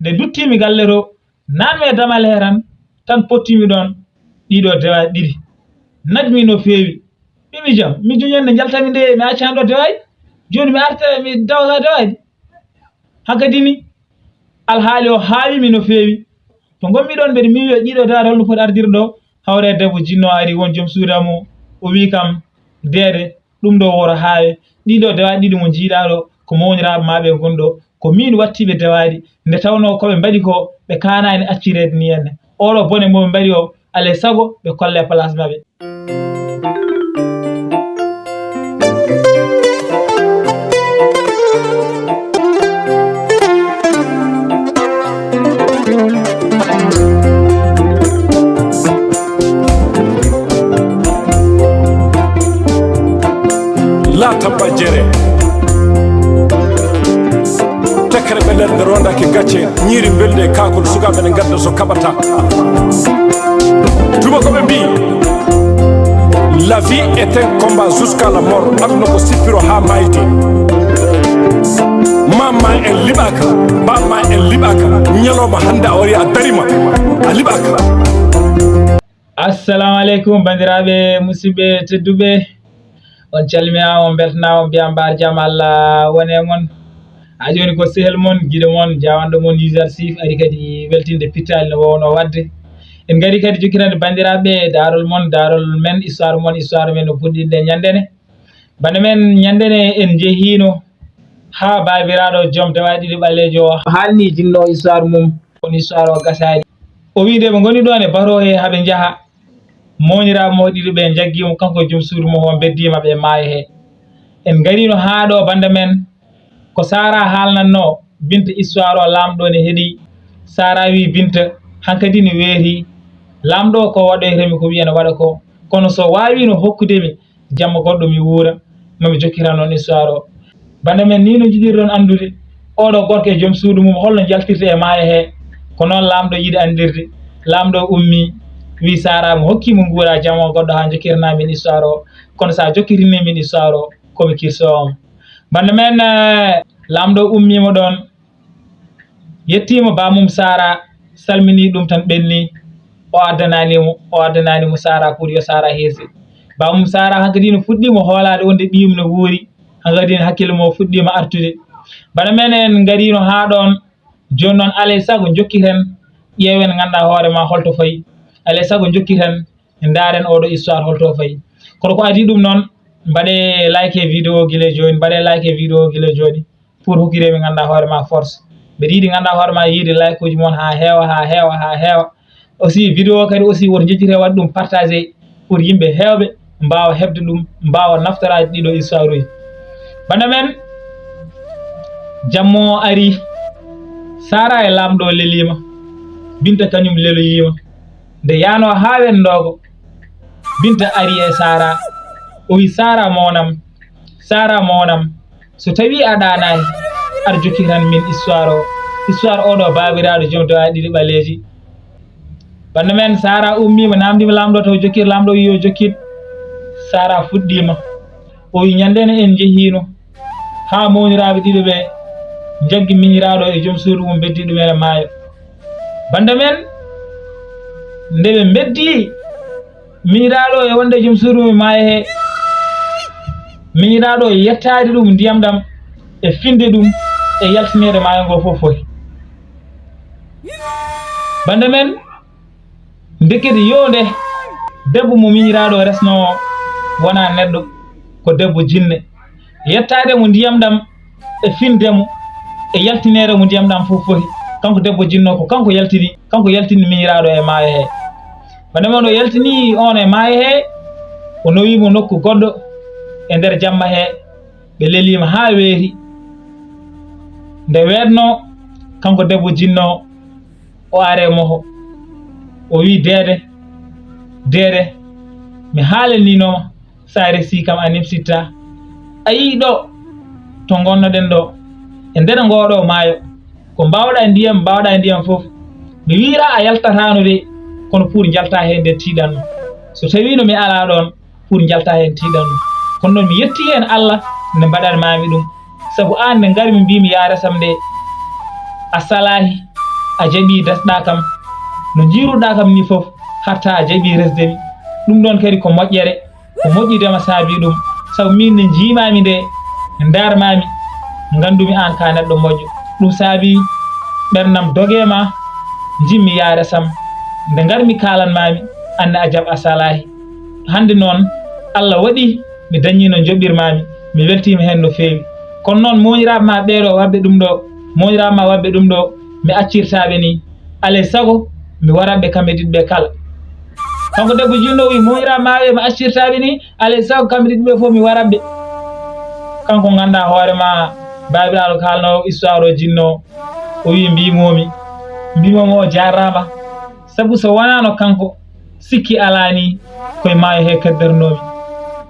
nde duttimi galle to nanmi e damal heran tan pottimi ɗon ɗiɗo dewaji ɗiɗi najmi no feewi mimi jam mi juñonde jaltami nde mi accani ɗo dewaji joni mi arta mi dawata dewaji hankadi ni alhaali o haawimi no feewi to gommi ɗon mbeɗe miwi o ɗiɗo dewaji holno foti ardirde ɗo hawre debbo jinno ari won joom suudamo o wi kam deede ɗum ɗo woro haawe ɗiɗo dewaji ɗiɗi mo jiiɗa ɗo ko mawniraɓe maɓe gonɗo ko min wattiɓe dewaji nde tawno koɓe mbaɗi ko ɓe kanani accirede ni henne oɗo bone moɓe mbaɗi o alay sago ɓe kolle place maɓe. latamba jere tekere ɓe nder rondake gacce ñiiri belde e kakol sukaɓe ne gadda so kaɓata tuma koɓe mbi la vie est un combat jusqu'à la mort aduna ko sippiro ha mayde mamma en liɓaka bamma en liɓaka ñalowma hande a wari a darima a liɓaka. Assalamu aleykum bandiraɓe musidɓe tedduɓe on calminama on beltanama mbiya mbar jaam Allah wone mon ha joni ko sehel mon guiɗo mon jawanɗo mon user sif ari kadi weltinde pittali no wowno wadde en gari kadi jokkirande bandiraɓe darol mon darol men histoire mon histoire men no puɗɗiɗe ñandene bande men ñandene en jeehino ha babiraɗo joom dewaji ɗiɗi ɓallejo o haalni jinno histoire mum on histoire o gasari o wi de ɓe goni ɗon e baro he haaɓe jaaha moñiraɓe mo ɗiɗi ɓe jaggimo kanko joom suudu mo on beddima ɓe maayo he en garino ha ɗo bande men ko Sara haalnanno Binta histoire o lamɗo ne heeɗi Sara wi Binta hankadi ne weeti lamɗo ko waɗoytemi ko wiyene waɗa ko kono so wawino hokkudemi jamma goɗɗo mi wuura mami jokkiran noon histoire o bande men ni no jiɗirɗon andude oɗo gorko e joom suudu mum holno jaltirta e maayo he ko noon lamɗo yiɗi andirde lamɗo ummi wi Sara mo hokkimo nguura jamma goɗɗo ha jokkirana min histoire o kono sa jokkirini min histoire o komi kirsowo bande men lamɗo ummimo ɗon yettima bamum Sara salmini ɗum tan ɓenni o addananimo Sara pour yo Sara heesi bamum Sara hankadi no fuɗɗimo hoolade wonde ɓiyum no wuuri hankadi hakkille mo fuɗɗima artude bande men en garino ha ɗon joni noon alay saago jokkiren ƴeewen ganduɗa hoorema holto fayi alay saago jokkiren daren oɗo histoire holto fayi kono ko adi ɗum noon mbaɗe like vidéo guila joni mbaɗe like vidéo guila joni pour hokkireɓe ganduɗa hoorema force mbeɗa yiiɗi ganduɗa hoorema yiide like uji moon ha heewa aussi vidéo kadi aussi woto jejjire waɗi ɗum partagé pour yimɓe hewɓe mbawa hebde ɗum mbawa naftorade ɗiɗo histoire uji bande men jammo ari Sara e lamɗo lelima Binta kañum leloyima nde yano ha wendogo Binta ari e Sara o wi Sara monam so tawi a ɗanayi aɗa jokkiran min histoire oɗo babiraɗo joom dewaji ɗiɗi ɓaleji bande men Sara ummima namdima lamɗo taw jokkir lamɗo wi yo jokkid Sara fuɗɗima o wi ñandene en jeehino ha mawniraɓe ɗiɗo ɓe jaggi miñiraɗo e joom suudu mum beddi ɗumen e maayo bande men nde ɓe beddi miñiraɗo e wonde joom suudu mum maayo he miñiraɗo e yettade ɗum ndiyam ɗam e finde ɗum e yaltinede maayo ngo fof foti bande men ndekete yonde debbo mo miñiraɗo resno wona neɗɗo ko debbo jinne yettade mo ndiyam ɗam e findemo e yaltinede mo ndiyam ɗam fof foti kanko debbo jinno ko kanko yaltini miñiraɗo e maayo he bande men o yaltini on e maayo he o nowimo nokku goɗɗo e nder jamma he ɓe lelima ha weeti nde weetno kanko debbo jinno o are moho o wi deede mi haalanninoma sa resi kam a nipsitta a yii ɗo to gonnoɗen ɗo e nder ngoɗo maayo ko mbawɗa ndiyam fof mi wira a yaltatano de kono pour jalta hen nde tiiɗanno so tawino mi ala ɗon pour jalta hen tiiɗanno kono noon mi yetti hen Allah nde mbaɗanmami ɗum saabu an nde garmi mbimi ya resam nde a salahi a jaɓi dasɗa kam no jiruɗa kam ni fof hatta a jaɓi resdemi ɗum ɗon kadi ko moƴƴere ko moƴƴidema saabi ɗum sabu min nde jimami nde darmami gandumi an ka neɗɗo moƴƴo ɗum saabi ɓernam dogema jimmi yaare sam nde garmi kalanmami anne a jaɓ a salahi hande noon Allah waɗi mi dañi no joɓirmami mi weltima hen no fewi kono noon moñiraɓe ma ɓeeɗo wabɓe ɗum ɗo moñiraɓe ma wabɓe ɗum ɗo mi accirtaɓe ni alay saago mi waranɓe kamɓe ɗiɗɓe kala kanko debbo jinno wi moñiraɓe ma ɓe mi accirtaɓe ni alay saago kamɓe ɗiɗɓe fof mi waranɓe kanko ganda hoorema babiraɗo kalno histoire o jinno o wi mbimomi o jarrama sabu so wonano kanko sikki alani koye maayo he kaddarnomi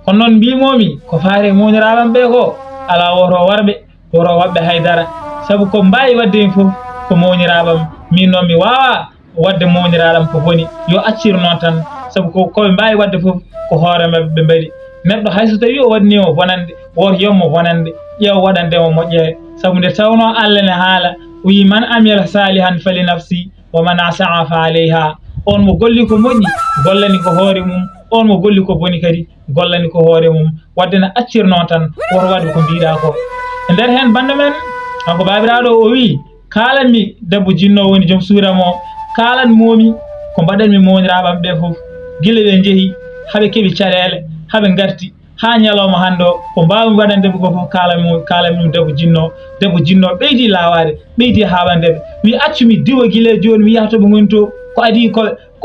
kono noon mbimomi ko faare moñiraɓam ɓe ko ala woto warɓe woto waɓɓe haydara sabu ko mbawi wadde fof ko moñiraɓam min noon mi wawa wadde moñiraɗam ko boni yo accir noon tan sabu koɓe mbawi wadde fof ko hoore mabɓe ɓe mbaɗi neɗɗo hayso tawi o waɗnimo bonande woto yommo bonande ƴeew waɗandemo moƴƴere sabu nde tawno Allah ne haala wi man amila salihan fali nafsi wa man asaa fa alayha on mo golli ko moƴƴi gollani ko hoore mum on mo golli ko boni kadi gollani ko hoore mum wadde no accir noon tan woto waɗde ko mbiɗa ko e nder hen bande men kanko babiraɗo o wi kalanmi debbo jinno woni joom suura mo kalan momi ko mbaɗanmi moñiraɓam ɓe fof guila ɓe jeehi haaɓe keeɓi caɗele haaɓe garti ha ñalawma hande o ko mbawmi waɗandeɓe ko fof kalanmi debbo jinno ɓeydi lawade ɓeydi haɓandeɓe wi accumi diwa guila joni mi yaha toɓe goni to ko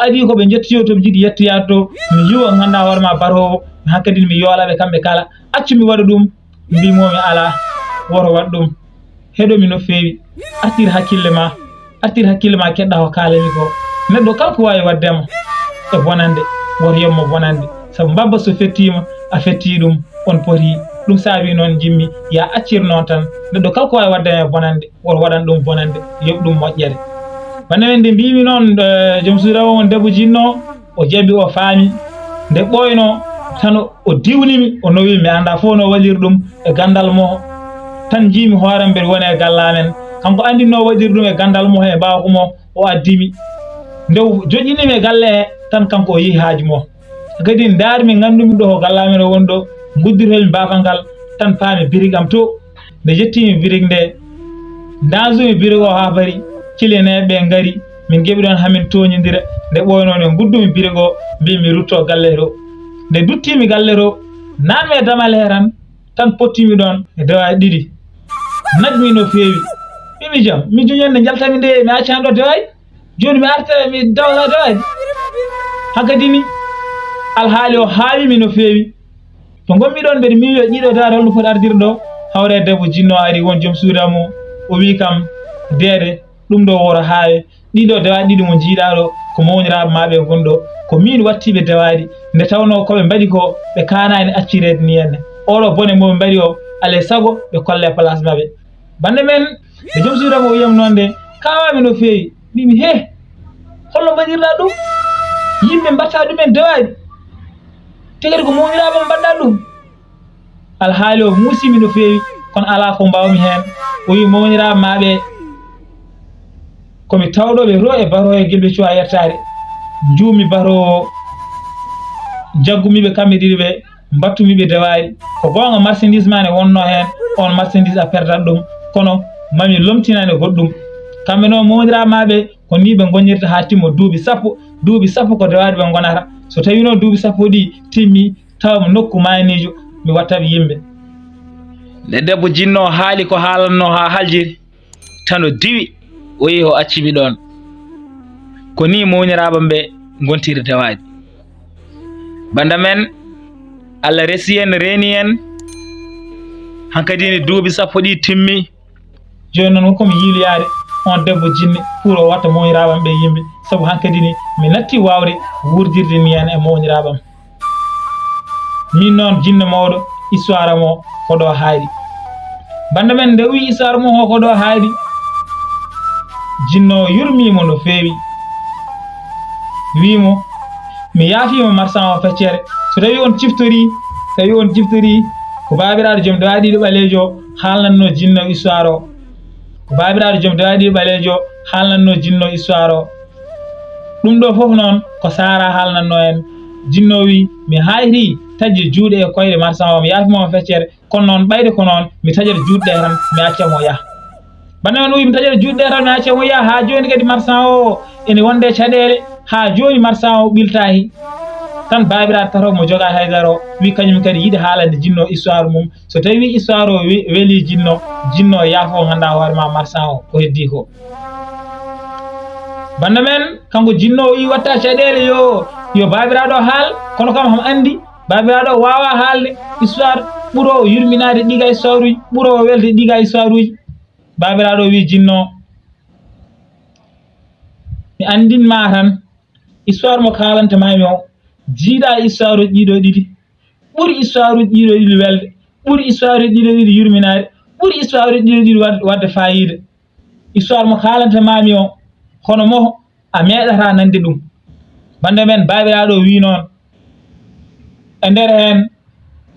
adi koɓe jettoyo toɓe jiiɗi yettoyade to mi yiwa ganduɗa hoorema barowo hankkadi mi yoolaɓe kamɓe kala accumi waɗa ɗum mbimomi ala woto waɗ ɗum heɗomi no fewi artir hakkille ma keɗɗa ko kalami ko neɗɗo kala ko wawi waddema e bonande woto yommo bonande sabu mbabba so fettima a fetti ɗum on poti ɗum saabi noon jimmi ya accir noon tan neɗɗo kala ko wawi waddema e bonande woto waɗan ɗum bonande yoɓ ɗum moƴƴere bande men nde mbimi noon joom suuda o on debbo jinno o jaabi o faami nde ɓoyno tan o diwnimi o nowi mi anda fof no waɗir ɗum e gandal mo tan jimi hoorem mbeɗa woni e gallamen kanko andi no waɗir ɗum e gandal mo e bawko mo o addimi nde joƴinimi e galle he tan kanko o yeehi haaju mo kadi darmi gandumi ɗo ko gallamen o woni ɗo guddirtomi bakal ngal tan paami birig am to nde jettimi birig nde dansumi birig o ha bari cileneɓe ngari min geɓi ɗon hamin toñodira nde ɓoyno ne guddumi birig o mbimi rutto galle to nde duttimi galle to nanmi e damal he tan pottimi ɗon e dewaji ɗiɗi najmi no fewi mimi jaam mi juñonde jaltami nde mi accani ɗo dewaji joni mi arta mi dawta dewaji hankadi ni alhaali o haawimi no fewi to gommi ɗon mbeɗa miwi o ƴiɗo dewade holno foti ardirde ɗo hawre debbo jinno ari won joom suuda mo o wi kam deede ɗum ɗo woto haawe ɗiɗo dewaɗi ɗiɗi mo jiiɗa ɗo ko mowniraɓe maɓe gonɗo ko min wattiɓe dewaɗi nde tawno koɓe mbaɗi ko ɓe kanani accirede ni henne oɗo bone moɓe mbaɗi o alay saago ɓe kolle place maɓe bande men e joom suuda mo wiyam noon nde kawami no fewi mimi he holno mbaɗirɗa ɗum yimɓe mbatta ɗumen dewaɗi tegati ko mowniraɓe mbaɗɗa ɗum alhaali o musimi no fewi kono ala ko mbawmi hen o wi mowniraɓe maɓe komi tawɗoɓe ro e baro e guilɓe cuwa yettade juumi baro jaggumiɓe kamɓe ɗiɗi ɓe mbattumiɓe dewaɗi ko gonga marchandise mane wonno hen on marchandise a perdat ɗum kono mami lomtinani goɗɗum kamɓe noon mowniraɓe maɓe ko ni ɓe gonirta ha timmo duuɓi sappo ko dewaɗi ɓe gonata so tawi noon duuɓi sappo ɗi timmi tawmo nokku manijo mi wattaɓe yimɓe nde debbo jinno haali ko haalanno ha haljiri tan o diwi o yehi o accimi ɗon ko ni mowniraɓam ɓe gontiri dewaji banda men Allah resi en reeni en hankadi ni duuɓi sappo ɗi timmi joni noon wonkomi yiiloyade on debbo jinni pour o watta mowniraɓam ɓe yimɓe saabu hankadi ni mi natti wawde wurdirde ni hen e mowniraɓam min noon jinno mawɗo histoire mo ko ɗo hayɗi banda men nde wi histoire mo ko ɗo hayɗi jinno yurmimo no fewi wimo mi yaafima marchand o feccere so tawi on ciftori ko babiraɗo joom dewaɗi ɗiɗo ɓalejo haalnanno jinno histoire o ko babiraɗo joom dewaɗi ɗiɗo ɓalejo haalnanno jinno histoire o ɗum ɗo fof noon ko Sara haalnanno en jinno wi mi hayri taƴde juuɗe e koyɗe marsan o mi yaafimomo feccere kono noon ɓayde ko noon mi taƴat juuɗe tan mi accamo yaha bande on wi mi taƴat juuɗe tan mi accamo yaha ha joni kadi marsan o ene wonde caɗele ha joni marsan o ɓiltahi tan babiraɗo tato mo joga haydara o wi kañum kadi yiɗi haalande jinno histoire mum so tawi histoire o weeli jinno yaafo ganda hoorema marsan o ko heddi ko bande men kanko jinno o wi watta caɗele yo babiraɗo haal kono kam ham andi babiraɗo wawa haalde histoire ɓuuro yurminade ɗiga histoire uji ɓuuro welde ɗiga histoire uji babiraɗo wi jinno mi andinma tan histoire mo kalantama mi o jiiɗa histoire uji ɗiɗo ɗiɗi ɓuuri histoire uji ɗiɗo ɗiɗi welde ɓuuri histoire uji ɗiɗo ɗiɗi yurminade ɓuuri histoire uji ɗiɗo ɗiɗi wadde fayida histoire mo kalantama mi o hono mo a meeɗata nande ɗum bande men babiraɗo wi noon e nder hen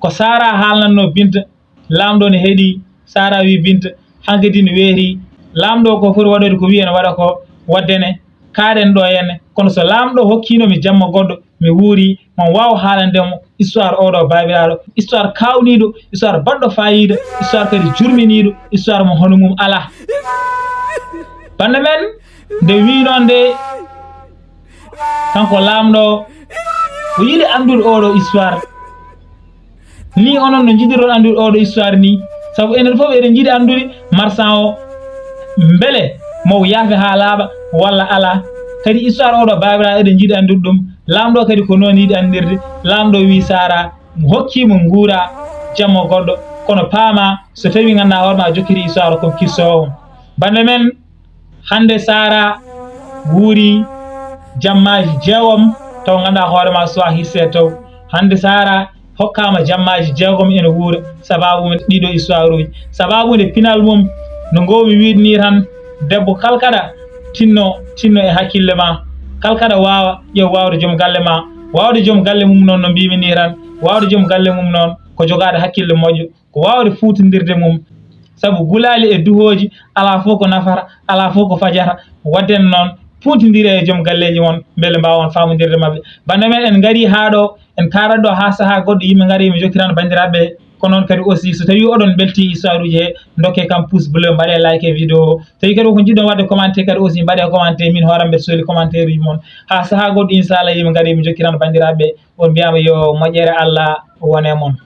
ko Sara haalnanno Binta lamɗo ne heeɗi Sara wi Binta hankadi ne weeri lamɗo ko foti waɗode ko wi ene waɗa ko waddene kaɗen ɗo henne kono so lamɗo hokkinomi jamma goɗɗo mi wuuri mon waw haalandemo histoire oɗo babiraɗo histoire kawniɗo histoire baɗɗo fayida histoire kadi jurminiɗo histoire mo hono mum ala bande men nde wi noon nde kanko lamɗo o yiɗi andude oɗo histoire ni onon no jiɗiron andude oɗo histoire ni saabu enen fof eɗen jiiɗi andude marsan o beele mo yaafe ha laaɓa walla ala kadi histoire oɗo babiraɗo eɗen jiiɗi andude ɗum lamɗo kadi ko noon yiɗi andirde lamɗo wi Sara hokkimo guura jamma goɗɗo kono paama so tawi ganduɗa hoorema jokkiri histoire comme kissowo bande men hande Sara wuuri jammaji jeegom taw ganduɗa hoorema sowa hisse taw hande Sara hokkama jammaji jeegom ene wuura sababu ɗiɗo histoire uji sababu nde pinal mum no gowmi wiide ni tan debbo kalkaɗa tinno e hakkille ma kalkaɗa wawa ƴeew wawde joom galle ma wawde joom galle mum noon no mbimi ni tan wawde joom galle mum noon ko jogade hakkille moƴƴo ko wawde fuutodirde mum saabu gulali e duhoji ala fof ko nafata ala fof ko fajata wadden noon puntidire e joom galleji mon beele mbawon famodirde mabɓe bande men en gaari ha ɗo en karat ɗo ha saaha goɗɗo yimɓe gaari mi jokkirano bandiraɓe ko noon kadi aussi so tawi oɗon belti histoire uji he dokke kam pouce bleu mbaɗe like e vidéo o tawi kadi ko jiɗɗon wadde commenté kadi aussi mbaɗe commenté min hooram mbeɗa sohli commentaire uji moon ha saaha goɗɗo inchallah yimɓe gaari mi jokkirano bandiraɓe on mbiyama yo moƴƴere Allah wone moon.